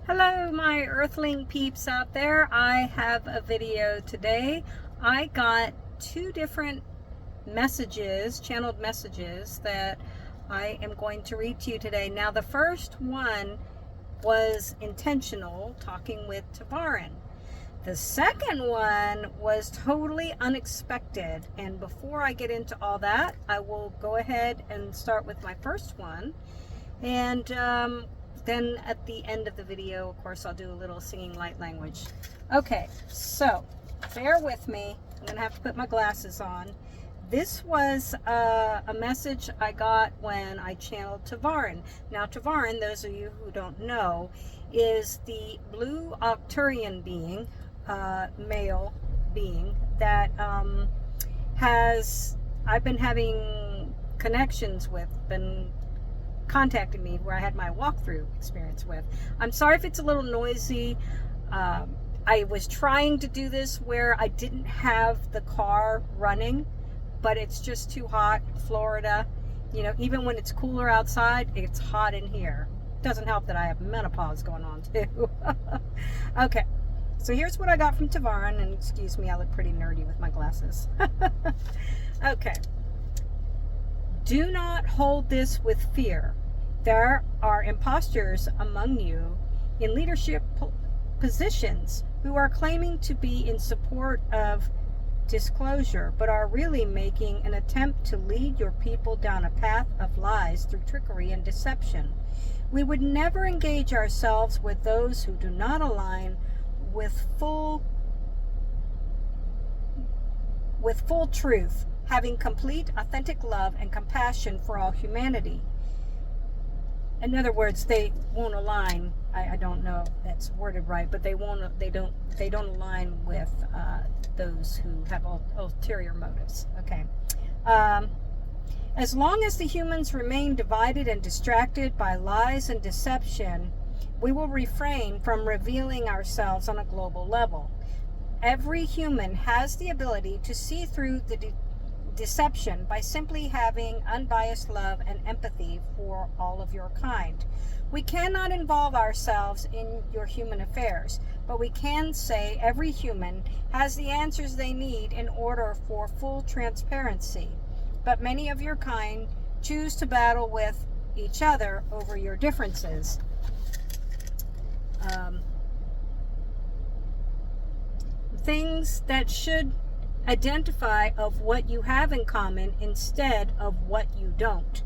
Hello, my earthling peeps out there. I have a video today. I got two different messages, channeled messages, that I am going to read to you today. Now, the first one was intentional, talking with Tavarin. The second one was totally unexpected. And before I get into all that, I will go ahead and start with my first one. And then at the end of the video, of course, I'll do a little singing light language. Okay, so bear with me. I'm going to have to put my glasses on. This was a message I got when I channeled Tavarin. Now, Tavarin, those of you who don't know, is the blue Octurian being, male being, that I've been having connections with, been contacting me, where I had my walkthrough experience with. I'm sorry if it's a little noisy. I was trying to do this where I didn't have the car running, but it's just too hot. Florida, you know, even when it's cooler outside, it's hot in here. Doesn't help that I have menopause going on too. Okay, so here's what I got from Tavarin, and excuse me, I look pretty nerdy with my glasses. Okay. Do not hold this with fear. There are imposters among you in leadership positions who are claiming to be in support of disclosure, but are really making an attempt to lead your people down a path of lies through trickery and deception. We would never engage ourselves with those who do not align with full truth, having complete, authentic love and compassion for all humanity. In other words, they won't align. I don't know if that's worded right, but they don't align with those who have ulterior motives. Okay. As long as the humans remain divided and distracted by lies and deception, we will refrain from revealing ourselves on a global level. Every human has the ability to see through the deception by simply having unbiased love and empathy for all of your kind. We cannot involve ourselves in your human affairs, but we can say every human has the answers they need in order for full transparency. But many of your kind choose to battle with each other over your differences. Things that should identify of what you have in common instead of what you don't.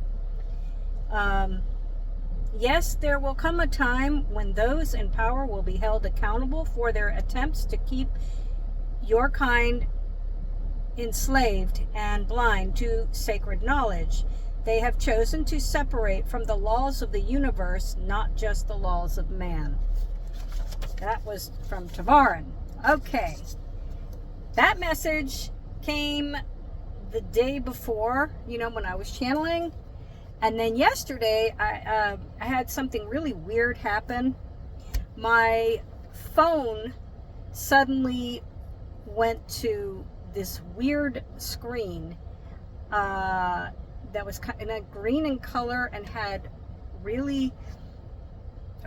Yes, there will come a time when those in power will be held accountable for their attempts to keep your kind enslaved and blind to sacred knowledge. They have chosen to separate from the laws of the universe, not just the laws of man. That was from Tavarin. Okay. That message came the day before, you know, when I was channeling. And then yesterday, I had something really weird happen. My phone suddenly went to this weird screen that was kind of green in color and had really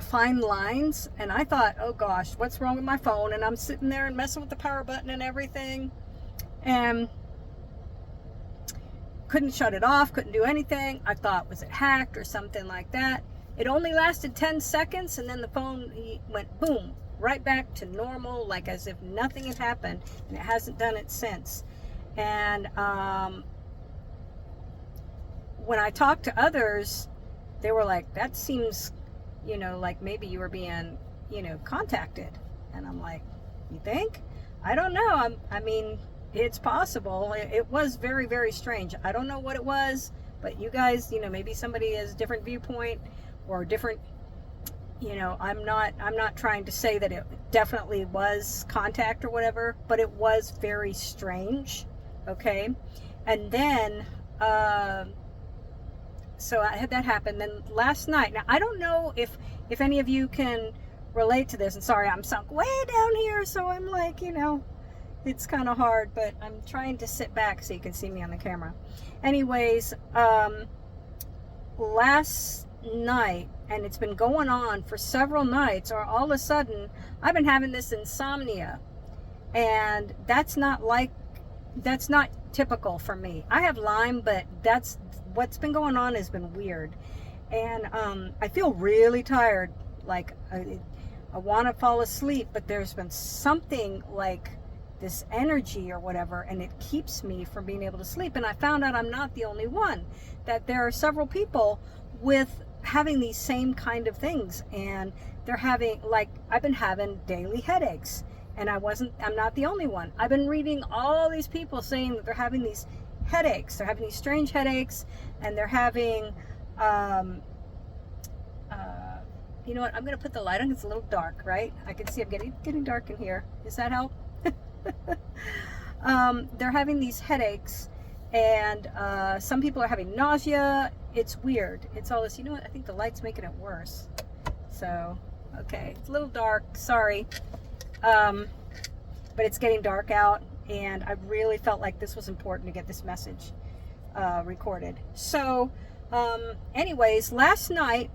fine lines, and I thought, oh gosh, what's wrong with my phone? And I'm sitting there and messing with the power button and everything, and couldn't shut it off, couldn't do anything. I thought, was it hacked or something like that? It only lasted 10 seconds, and then the phone went boom, right back to normal, like as if nothing had happened, and it hasn't done it since. And when I talked to others, they were like, that seems, you know, like maybe you were being, you know, contacted. And I'm like, you think? I don't know. I mean, it's possible. It was very, very strange. I don't know what it was, but you guys, you know, maybe somebody has a different viewpoint or different, you know, I'm not trying to say that it definitely was contact or whatever, but it was very strange. Okay. And then, so I had that happen. Then last night, now I don't know if any of you can relate to this, and sorry, I'm sunk way down here, so I'm like, you know, it's kind of hard, but I'm trying to sit back so you can see me on the camera. Anyways, last night and it's been going on for several nights, or all of a sudden I've been having this insomnia. And that's not typical for me. I have Lyme, but that's what's been going on has been weird. And I feel really tired. Like I want to fall asleep, but there's been something like this energy or whatever, and it keeps me from being able to sleep. And I found out I'm not the only one, that there are several people with having these same kind of things, and they're having, like, I've been having daily headaches, and I'm not the only one. I've been reading all these people saying that they're having these headaches, they're having these strange headaches, and they're having you know what, I'm going to put the light on. It's a little dark, right? I can see I'm getting dark in here. Does that help? They're having these headaches, and some people are having nausea. It's weird. It's all this, you know what, I think the light's making it worse. So, okay, it's a little dark, sorry. But it's getting dark out, and I really felt like this was important to get this message recorded. So, anyways, last night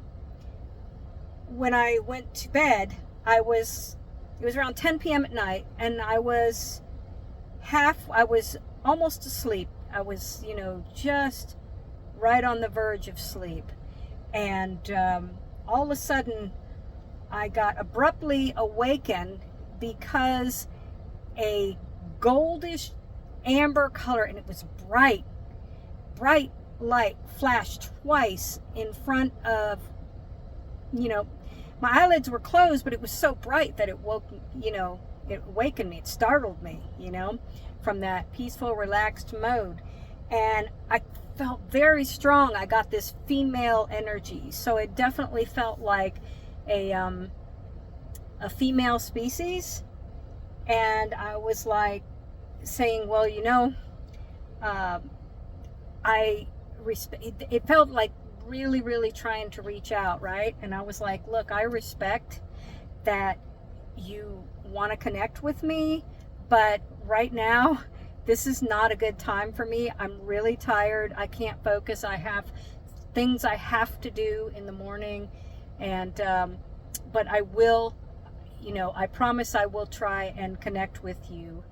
when I went to bed, it was around 10 p.m. at night, and I was almost asleep. I was, just right on the verge of sleep. And all of a sudden, I got abruptly awakened because a goldish amber color, and it was bright light flashed twice in front of, my eyelids were closed, but it was so bright that it it awakened me. It startled me, from that peaceful, relaxed mode. And I felt very strong. I got this female energy. So it definitely felt like a female species. And I was like saying, well, it felt like really, really trying to reach out, right? And I was like, look, I respect that you want to connect with me, but right now, this is not a good time for me. I'm really tired. I can't focus. I have things I have to do in the morning, and but I will, I promise I will try and connect with you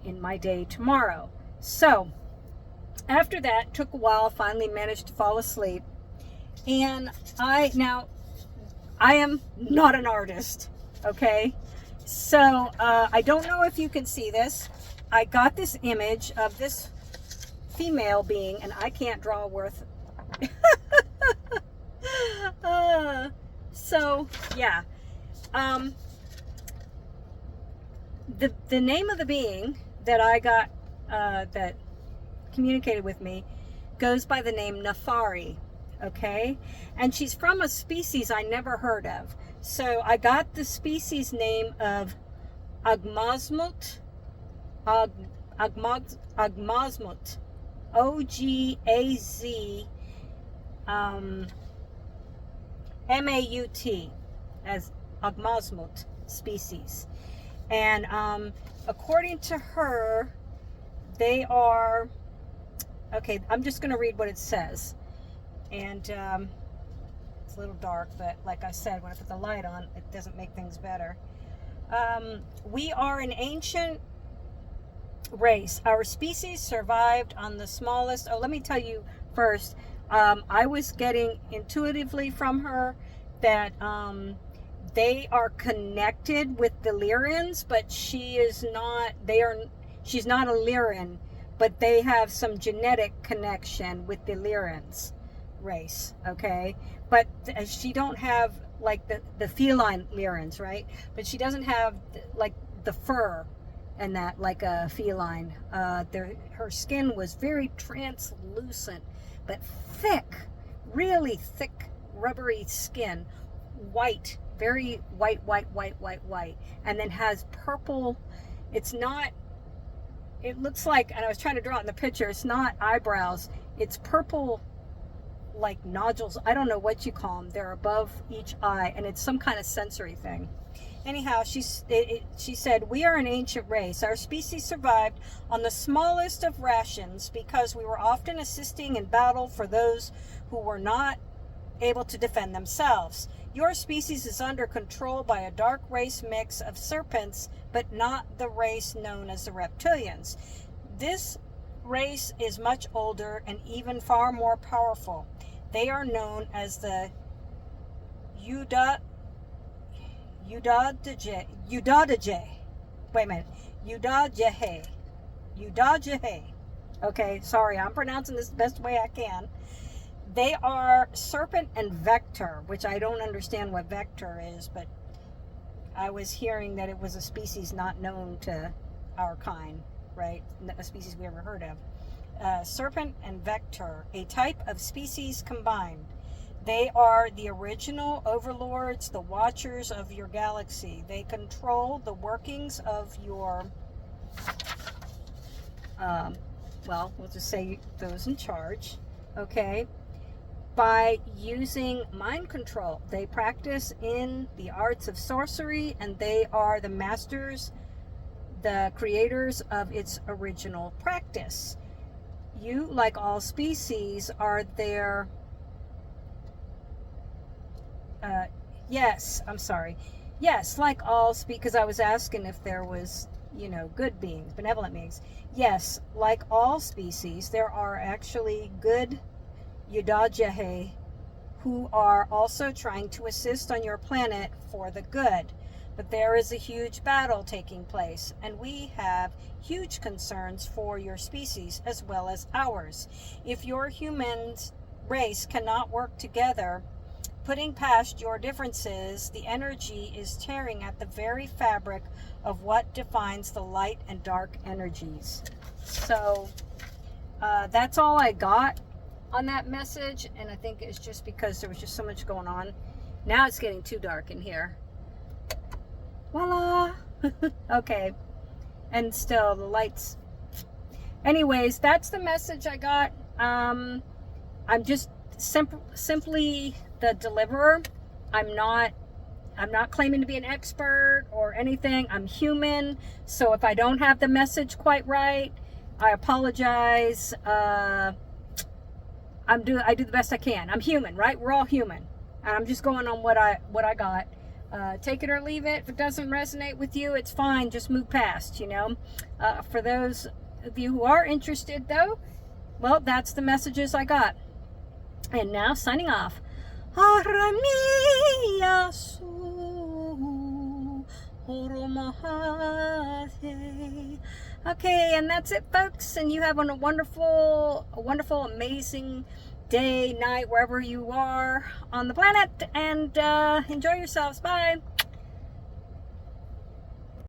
in my day tomorrow. So after that, took a while, finally managed to fall asleep. And I am not an artist, okay? So I don't know if you can see this. I got this image of this female being, and I can't draw worth. So yeah, the name of the being that I got that communicated with me goes by the name Nefari, okay? And she's from a species I never heard of. So I got the species name of Ogmazmut, O-G-A-Z M-A-U-T, as Ogmazmut species. And according to her, they are, okay, I'm just going to read what it says. And it's a little dark, but like I said, when I put the light on, it doesn't make things better. We are an ancient race. Our species survived on the smallest. Oh, let me tell you first, I was getting intuitively from her that they are connected with the Lyrians, but she's not a Lyrian, but they have some genetic connection with the Lyrians race, okay? But she don't have like the feline Lyrians, right? But she doesn't have like the fur and that like a feline. Her skin was very translucent, but thick, really thick, rubbery skin, white, very white, and then has purple. It looks like, and I was trying to draw it in the picture, it's not eyebrows, it's purple, like nodules. I don't know what you call them. They're above each eye, and it's some kind of sensory thing. Anyhow, she said, we are an ancient race. Our species survived on the smallest of rations because we were often assisting in battle for those who were not able to defend themselves. Your species is under control by a dark race mix of serpents, but not the race known as the reptilians. This race is much older and even far more powerful. They are known as the Udadaje. Wait a minute. Udajahe. Okay, sorry, I'm pronouncing this the best way I can. They are serpent and vector, which I don't understand what vector is, but I was hearing that it was a species not known to our kind, right? A species we ever heard of. Serpent and vector, a type of species combined. They are the original overlords, the watchers of your galaxy. They control the workings of your, well, we'll just say those in charge, okay? By using mind control. They practice in the arts of sorcery, and they are the masters, the creators of its original practice. You, like all species, are their... yes, I'm sorry. Yes, like all because I was asking if there was, good beings, benevolent beings. Yes, like all species, there are actually good Udajahe who are also trying to assist on your planet for the good. But there is a huge battle taking place, and we have huge concerns for your species as well as ours. If your human race cannot work together, putting past your differences, the energy is tearing at the very fabric of what defines the light and dark energies. So that's all I got on that message, and I think it's just because there was just so much going on. Now it's getting too dark in here. Voila. Okay, and still the lights. Anyways, that's the message I got. I'm just simply the deliverer. I'm not claiming to be an expert or anything. I'm human, so if I don't have the message quite right, I apologize. I do the best I can. I'm human, right? We're all human, and I'm just going on what I got. Take it or leave it. If it doesn't resonate with you, it's fine. Just move past. For those of you who are interested, though, well, that's the messages I got. And now, signing off. Okay, and that's it, folks. And you have a wonderful, amazing day, night, wherever you are on the planet. And enjoy yourselves. Bye.